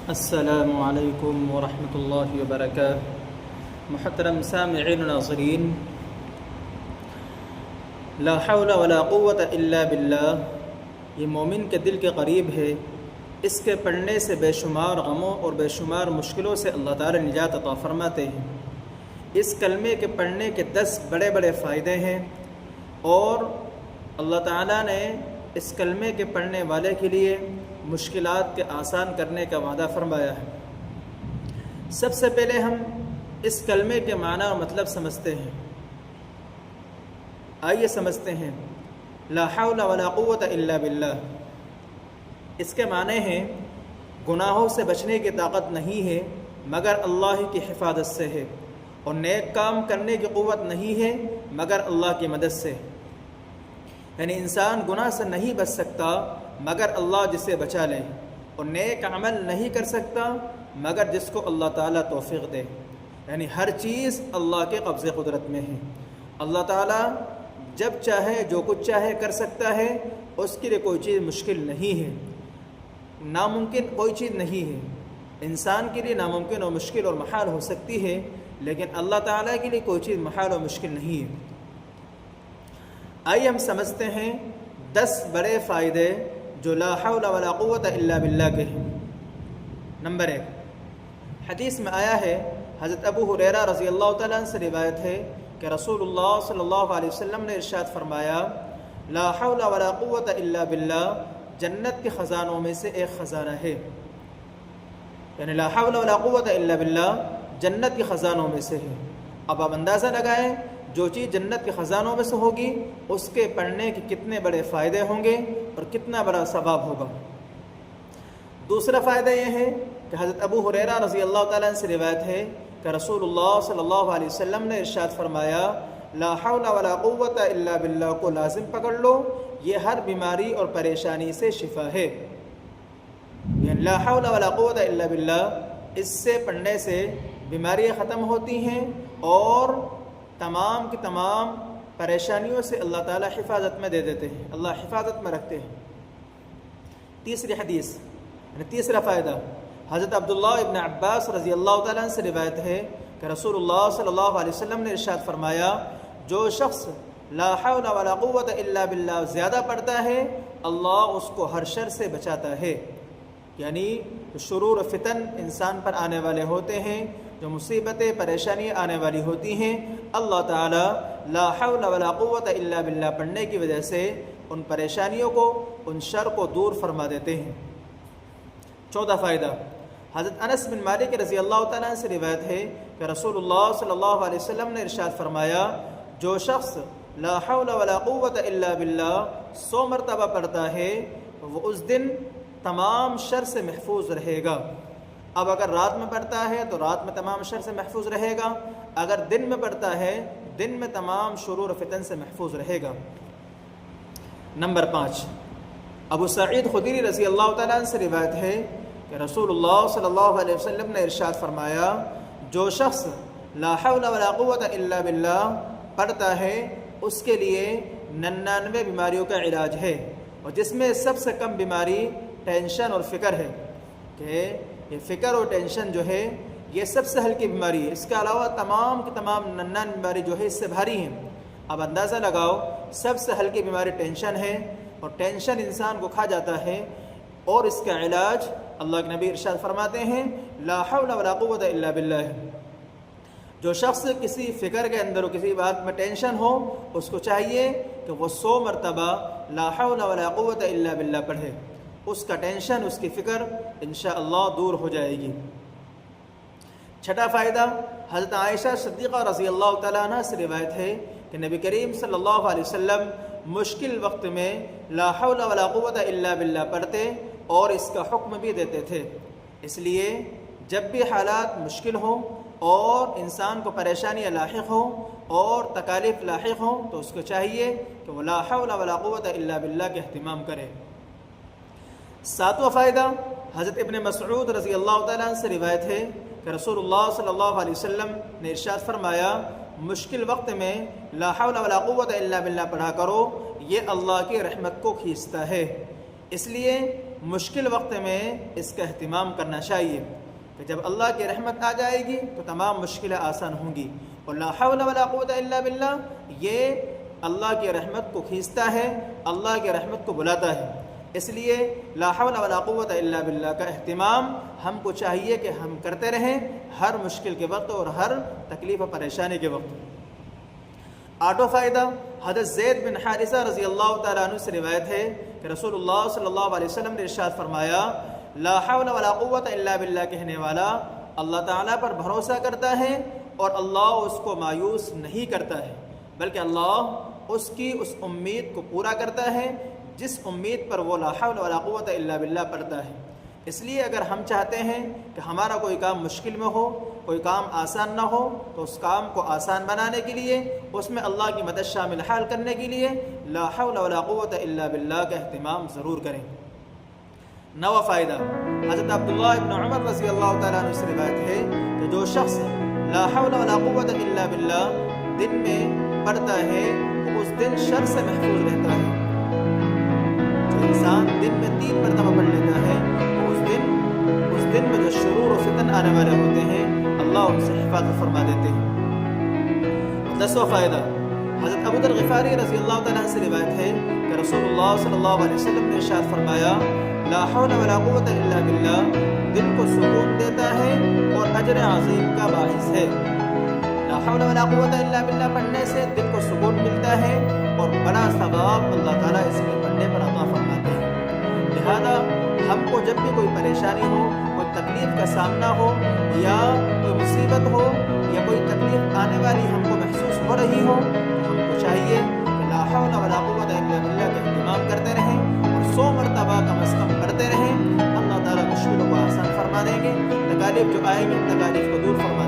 السلام علیکم ورحمۃ اللہ وبرکاتہ۔ محترم سامعین و ناظرین، لا حول ولا قوت الا باللہ یہ مومن کے دل کے قریب ہے۔ اس کے پڑھنے سے بے شمار غموں اور بے شمار مشکلوں سے اللہ تعالی نجات عطا فرماتے ہیں۔ اس کلمے کے پڑھنے کے 10 بڑے بڑے فائدے ہیں اور اللہ تعالیٰ نے اس کلمے کے پڑھنے والے کے لیے مشکلات کے آسان کرنے کا وعدہ فرمایا ہے۔ سب سے پہلے ہم اس کلمے کے معنی اور مطلب سمجھتے ہیں۔ آئیے سمجھتے ہیں۔ لا حول ولا قوت الا باللہ، اس کے معنی ہیں گناہوں سے بچنے کی طاقت نہیں ہے مگر اللہ کی حفاظت سے ہے، اور نیک کام کرنے کی قوت نہیں ہے مگر اللہ کی مدد سے۔ یعنی انسان گناہ سے نہیں بچ سکتا مگر اللہ جسے بچا لے، اور نیک عمل نہیں کر سکتا مگر جس کو اللہ تعالیٰ توفیق دے۔ یعنی ہر چیز اللہ کے قبضے قدرت میں ہے۔ اللہ تعالیٰ جب چاہے جو کچھ چاہے کر سکتا ہے، اس کے لیے کوئی چیز مشکل نہیں ہے، ناممکن کوئی چیز نہیں ہے۔ انسان کے لیے ناممکن اور مشکل اور محال ہو سکتی ہے، لیکن اللہ تعالیٰ کے لیے کوئی چیز محال اور مشکل نہیں ہے۔ آئیے ہم سمجھتے ہیں 10 بڑے فائدے جو لا حول ولا قوت الا باللہ کے ہیں۔ نمبر 1، حدیث میں آیا ہے، حضرت ابو ہریرہ رضی اللہ تعالیٰ عنہ سے روایت ہے کہ رسول اللہ صلی اللہ علیہ وسلم نے ارشاد فرمایا، لا حول ولا قوت الا باللہ جنت کے خزانوں میں سے ایک خزانہ ہے۔ یعنی لا حول ولا قوت الا باللہ جنت کے خزانوں میں سے ہے۔ اب آپ اندازہ لگائیں، جو چیز جنت کے خزانوں میں سے ہوگی اس کے پڑھنے کے کتنے بڑے فائدے ہوں گے اور کتنا بڑا ثواب ہوگا۔ دوسرا فائدہ یہ ہے کہ حضرت ابو ہریرہ رضی اللہ تعالیٰ عنہ سے روایت ہے کہ رسول اللہ صلی اللہ علیہ وسلم نے ارشاد فرمایا، لا حول ولا قوت الا باللہ کو لازم پکڑ لو، یہ ہر بیماری اور پریشانی سے شفا ہے۔ یعنی لا حول ولا قوت الا باللہ، اس سے پڑھنے سے بیماریاں ختم ہوتی ہیں اور تمام کی تمام پریشانیوں سے اللہ تعالیٰ حفاظت میں دے دیتے ہیں، اللہ حفاظت میں رکھتے ہیں۔ تیسری حدیث یعنی تیسرا فائدہ، حضرت عبداللہ ابن عباس رضی اللہ تعالیٰ عنہ سے روایت ہے کہ رسول اللہ صلی اللہ علیہ وسلم نے ارشاد فرمایا، جو شخص لا حول ولا قوت الا باللہ زیادہ پڑھتا ہے، اللہ اس کو ہر شر سے بچاتا ہے۔ یعنی شرور و فتن انسان پر آنے والے ہوتے ہیں، جو مصیبتیں پریشانیاں آنے والی ہوتی ہیں، اللہ تعالیٰ لا حول ولا قوت الا باللہ پڑھنے کی وجہ سے ان پریشانیوں کو، ان شر کو دور فرما دیتے ہیں۔ چوتھا فائدہ، حضرت انس بن مالک رضی اللہ تعالیٰ عنہ سے روایت ہے کہ رسول اللہ صلی اللہ علیہ وسلم نے ارشاد فرمایا، جو شخص لا حول ولا قوت الا باللہ 100 مرتبہ پڑھتا ہے، وہ اس دن تمام شر سے محفوظ رہے گا۔ اب اگر رات میں پڑھتا ہے تو رات میں تمام شر سے محفوظ رہے گا، اگر دن میں پڑھتا ہے دن میں تمام شرور و فتن سے محفوظ رہے گا۔ نمبر 5، ابو سعید خدری رضی اللہ تعالیٰ عنہ سے روایت ہے کہ رسول اللہ صلی اللہ علیہ وسلم نے ارشاد فرمایا، جو شخص لا حول ولا قوت الا باللہ پڑھتا ہے اس کے لیے 99 بیماریوں کا علاج ہے، اور جس میں سب سے کم بیماری ٹینشن اور فکر ہے، کہ یہ فکر اور ٹینشن جو ہے یہ سب سے ہلکی بیماری ہے۔ اس کے علاوہ تمام کی تمام 99 بیماری جو ہے اس سے بھاری ہیں۔ اب اندازہ لگاؤ، سب سے ہلکی بیماری ٹینشن ہے، اور ٹینشن انسان کو کھا جاتا ہے، اور اس کا علاج اللہ کے نبی ارشاد فرماتے ہیں، لا حول ولا قوت الا باللہ۔ جو شخص کسی فکر کے اندر ہو، کسی بات میں ٹینشن ہو، اس کو چاہیے کہ وہ 100 مرتبہ لا حول ولا قوت الا باللہ پڑھے، اس کا ٹینشن، اس کی فکر انشاءاللہ دور ہو جائے گی۔ چھٹا فائدہ، حضرت عائشہ صدیقہ رضی اللہ تعالیٰ عنہ سے روایت ہے کہ نبی کریم صلی اللہ علیہ وسلم مشکل وقت میں لا حول ولا قوت الا باللہ پڑھتے اور اس کا حکم بھی دیتے تھے۔ اس لیے جب بھی حالات مشکل ہوں اور انسان کو پریشانیاں لاحق ہوں اور تکالیف لاحق ہوں، تو اس کو چاہیے کہ وہ لا حول ولا قوت الا باللہ کا اہتمام کرے۔ ساتواں فائدہ، حضرت ابن مسعود رضی اللہ تعالیٰ عنہ سے روایت ہے کہ رسول اللہ صلی اللہ علیہ وسلم نے ارشاد فرمایا، مشکل وقت میں لا حول ولا قوت الا باللہ پڑھا کرو، یہ اللہ کی رحمت کو کھینچتا ہے۔ اس لیے مشکل وقت میں اس کا اہتمام کرنا چاہیے کہ جب اللہ کی رحمت آ جائے گی تو تمام مشکلیں آسان ہوں گی. اور لا حول ولا قوت الا باللہ یہ اللہ کی رحمت کو کھینچتا ہے، اللہ کی رحمت کو بلاتا ہے. اس لیے لا حول ولا قوت الا باللہ کا اہتمام ہم کو چاہیے کہ ہم کرتے رہیں ہر مشکل کے وقت اور ہر تکلیف و پریشانی کے وقت. آٹھواں فائدہ حضرت زید بن حارثہ رضی اللہ تعالیٰ عنہ سے روایت ہے کہ رسول اللہ صلی اللہ علیہ وسلم نے ارشاد فرمایا لا حول ولا قوت الا باللہ کہنے والا اللہ تعالیٰ پر بھروسہ کرتا ہے اور اللہ اس کو مایوس نہیں کرتا ہے، بلکہ اللہ اس کی اس امید کو پورا کرتا ہے جس امید پر وہ لا حول ولا قوت الا باللہ پڑھتا ہے. اس لیے اگر ہم چاہتے ہیں کہ ہمارا کوئی کام مشکل میں ہو، کوئی کام آسان نہ ہو، تو اس کام کو آسان بنانے کے لیے، اس میں اللہ کی مدد شامل حال کرنے کے لیے لا حول ولا قوت الا باللہ کا اہتمام ضرور کریں. نواں فائدہ حضرت عبداللہ ابن عمر رضی اللہ تعالیٰ عنہ سے روایت ہے کہ جو شخص لا حول ولا قوت الا باللہ دن میں پڑھتا ہے وہ اس دن شر سے محفوظ رہتا ہے. جو انسان دن میں 3 مرتبہ پڑھ لیتا ہے تو اس دن میں جو شرور و فتن آنے والے ہوتے ہیں اللہ ان سے حفاظت فرما دیتے ہیں. 10واں فائدہ حضرت ابو ذر غفاری رضی اللہ تعالیٰ سے روایت ہے کہ رسول اللہ صلی اللہ علیہ وسلم نے ارشاد فرمایا لا حول ولا قوت الا باللہ دل کو سکون دیتا ہے اور اجر عظیم کا باعث ہے. لا حول ولا قوت الا باللہ پڑھنے سے دل کو سکون ملتا ہے اور بڑا ثواب اللہ تعالیٰ اس میں پڑھنے پر عطا فرماتے ہیں. لہذا ہم کو جب بھی کوئی پریشانی ہو، کوئی تکلیف کا سامنا ہو یا کوئی مصیبت ہو یا کوئی تکلیف آنے والی ہم کو محسوس ہو رہی ہو تو ہم کو چاہیے کہ لا حول ولا قوت الا باللہ کا اہتمام کرتے رہیں اور 100 مرتبہ کم از کم پڑھتے رہیں. اللہ تعالیٰ مشکلوں کو آسان فرما دیں گے، تکالیف جو آئیں گے تکالیف کو دور فرما